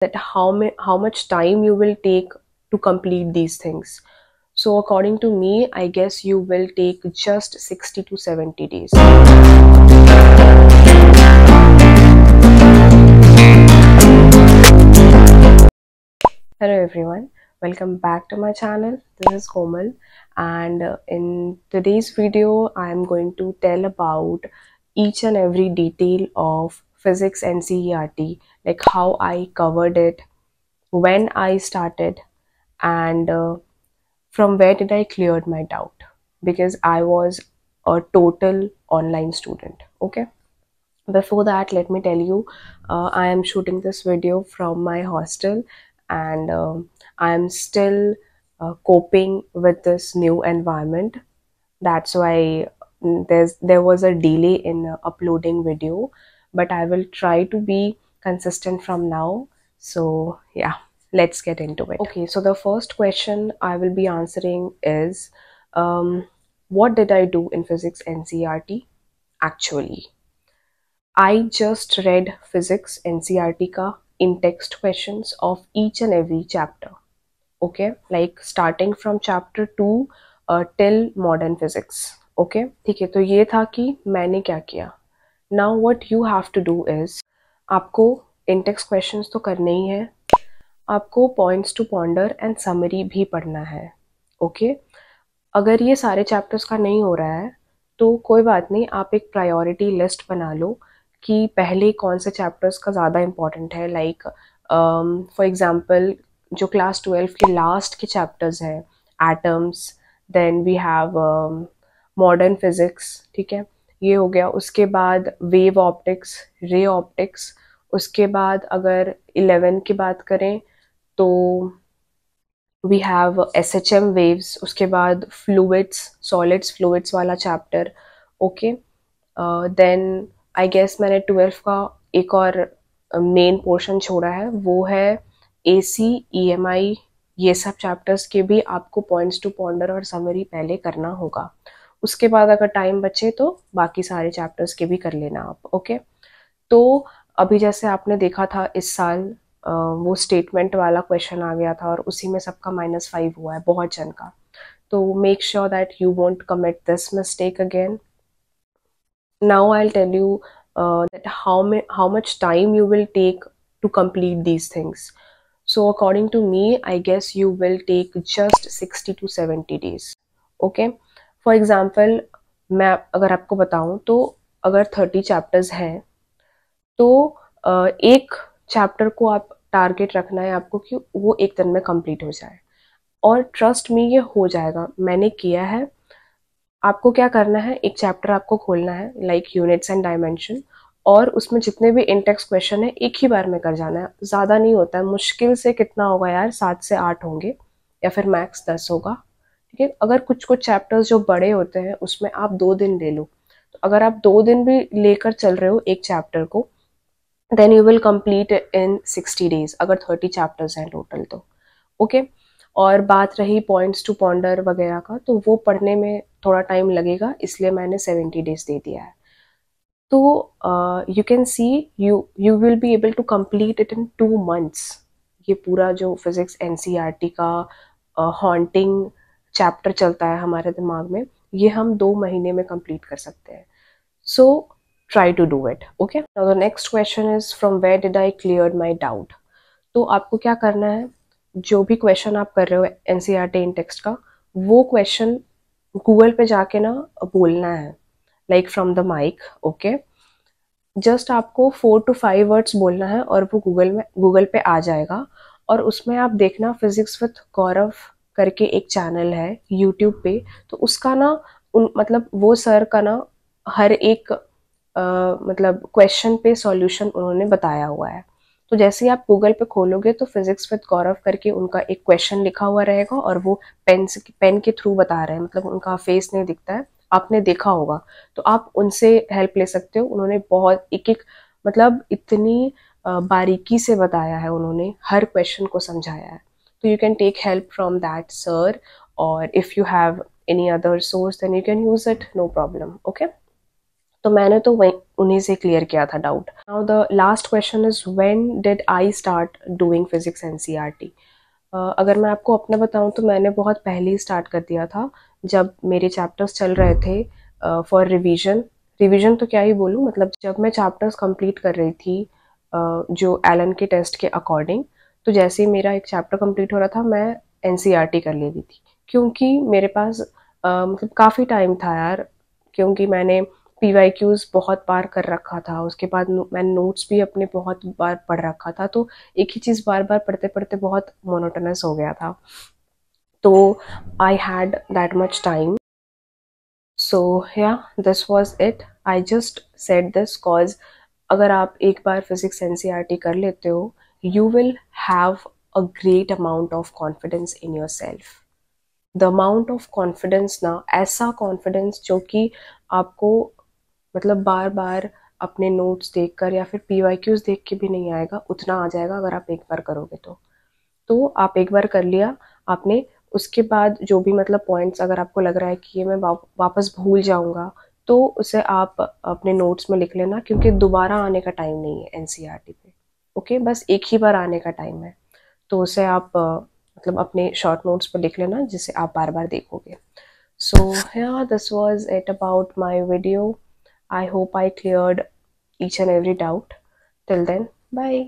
that how much time you will take to complete these things. So according to me, I guess you will take just 60 to 70 days. Hello everyone, welcome back to my channel. This is Komal, and in today's video I am going to tell about each and every detail of physics NCERT, like how I covered it, when I started, and from where did I cleared my doubt, because I was a total online student. Okay, before that, let me tell you, I am shooting this video from my hostel, and I am still coping with this new environment. That's why there was a delay in uploading video, but I will try to be consistent from now. So yeah, let's get into it. Okay, so the first question I will be answering is, what did I do in physics NCERT? Actually, I just read physics NCERT का in text questions of each and every chapter. Okay, like starting from chapter 2 till modern physics. Okay, ठीक है, तो ये था कि मैंने क्या किया. Now what you have to do is, आपको in text questions तो करने ही है, आपको points to ponder and summary भी पढ़ना है. Okay, अगर ये सारे चैप्टर्स का नहीं हो रहा है तो कोई बात नहीं, आप एक प्रायोरिटी लिस्ट बना लो कि पहले कौन से चैप्टर्स का ज़्यादा इम्पोर्टेंट है. लाइक फॉर एग्जांपल, जो क्लास 12 के लास्ट के चैप्टर्स हैं, atoms, then we have modern physics. ठीक है, ये हो गया. उसके बाद वेव ऑप्टिक्स, रे ऑप्टिक्स. उसके बाद अगर 11 की बात करें तो वी हैव SHM वेव्स. उसके बाद फ्लूइड्स, सॉलिड्स फ्लूइड्स वाला chapter. Okay, then I guess मैंने 12 का एक और मेन पोर्शन छोड़ा है, वो है AC, EMI. ये सब चैप्टर्स के भी आपको पॉइंट्स टू पॉन्डर और समरी पहले करना होगा. उसके बाद अगर टाइम बचे तो बाकी सारे चैप्टर्स के भी कर लेना आप. ओके, तो अभी जैसे आपने देखा था इस साल वो स्टेटमेंट वाला क्वेश्चन आ गया था और उसी में सबका -5 हुआ है, बहुत जन का. तो make sure that you won't commit this mistake again. Now I will tell you that how much time you will take to complete these things. So according to me, I guess you will take just 60 to 70 days. Okay, for example, मैं अगर आपको बताऊं तो अगर 30 chapters हैं तो एक chapter को आप टारगेट रखना है आपको कि वो एक दिन में कंप्लीट हो जाए. और ट्रस्ट मी, ये हो जाएगा, मैंने किया है. आपको क्या करना है, एक चैप्टर आपको खोलना है लाइक यूनिट्स एंड डायमेंशन, और उसमें जितने भी इंटेक्स क्वेश्चन है एक ही बार में कर जाना है. ज़्यादा नहीं होता है, मुश्किल से कितना होगा यार, 7 से 8 होंगे या फिर मैक्स 10 होगा. ठीक है, अगर कुछ कुछ चैप्टर्स जो बड़े होते हैं उसमें आप 2 दिन ले लो, तो अगर आप 2 दिन भी लेकर चल रहे हो एक चैप्टर को, then you will complete it in 60 days अगर 30 चैप्टर्स हैं टोटल तो. ओके, और बात रही पॉइंट्स टू पॉन्डर वगैरह का, तो वो पढ़ने में थोड़ा टाइम लगेगा, इसलिए मैंने 70 डेज दे दिया है. तो you can see you will be able to complete it in 2 months. ये पूरा जो फिजिक्स NCERT का हॉन्टिंग चैप्टर चलता है हमारे दिमाग में, ये हम 2 महीने में कंप्लीट कर सकते हैं. So try to do it. Okay, now the next question is, from where did I cleared my doubt. तो आपको क्या करना है, जो भी क्वेश्चन आप कर रहे हो NCERT इन टेक्स्ट का, वो क्वेश्चन गूगल पे जाके ना बोलना है, like from the mic. Okay, just आपको 4 to 5 वर्ड्स बोलना है और वो गूगल पे आ जाएगा. और उसमें आप देखना, फिजिक्स विद गौरव करके एक चैनल है यूट्यूब पे, तो उसका ना मतलब वो सर का ना हर एक मतलब क्वेश्चन पे सॉल्यूशन उन्होंने बताया हुआ है. तो जैसे ही आप गूगल पे खोलोगे तो फिजिक्स विद गौरव करके उनका एक क्वेश्चन लिखा हुआ रहेगा, और वो पेन के थ्रू बता रहे हैं, मतलब उनका फेस नहीं दिखता है, आपने देखा होगा, तो आप उनसे हेल्प ले सकते हो. उन्होंने बहुत एक एक मतलब इतनी बारीकी से बताया है, उन्होंने हर क्वेश्चन को समझाया है. तो you can take help from that sir, और if you have any other source then you can use it, no problem. Okay, तो मैंने तो वही उन्हीं से क्लियर किया था doubt. Now the last question is when did I start doing physics NCERT. अगर मैं आपको अपना बताऊं तो मैंने बहुत पहले ही स्टार्ट कर दिया था, जब मेरे चैप्टर्स चल रहे थे फॉर रिवीजन। रिवीजन तो क्या ही बोलूं, मतलब जब मैं चैप्टर्स कंप्लीट कर रही थी जो एलन के टेस्ट के अकॉर्डिंग, तो जैसे ही मेरा एक चैप्टर कंप्लीट हो रहा था मैं एनसीईआरटी कर लेती थी, क्योंकि मेरे पास मतलब काफ़ी टाइम था यार, क्योंकि मैंने पीवाईक्यूज बहुत बार कर रखा था, उसके बाद मैंने नोट्स भी अपने बहुत बार पढ़ रखा था, तो एक ही चीज़ बार बार पढ़ते पढ़ते बहुत मोनोटोनस हो गया था। तो I had that much time, so yeah this was it. I just said this cause अगर आप एक बार फिजिक्स एनसीईआरटी कर लेते हो, you will have a great amount of confidence in yourself. The amount of confidence ना, ऐसा confidence जो कि आपको मतलब बार बार अपने नोट्स देखकर या फिर पीवाईक्यूज देख के भी नहीं आएगा, उतना आ जाएगा अगर आप एक बार करोगे तो आप एक बार कर लिया आपने, उसके बाद जो भी मतलब पॉइंट्स अगर आपको लग रहा है कि ये मैं वापस भूल जाऊंगा, तो उसे आप अपने नोट्स में लिख लेना, क्योंकि दोबारा आने का टाइम नहीं है एनसीईआरटी पे। ओके, बस एक ही बार आने का टाइम है, तो उसे आप मतलब अपने शॉर्ट नोट्स पर लिख लेना, जिसे आप बार बार देखोगे। So yeah, this was it about my video. I hope I cleared each and every doubt. Till then, bye.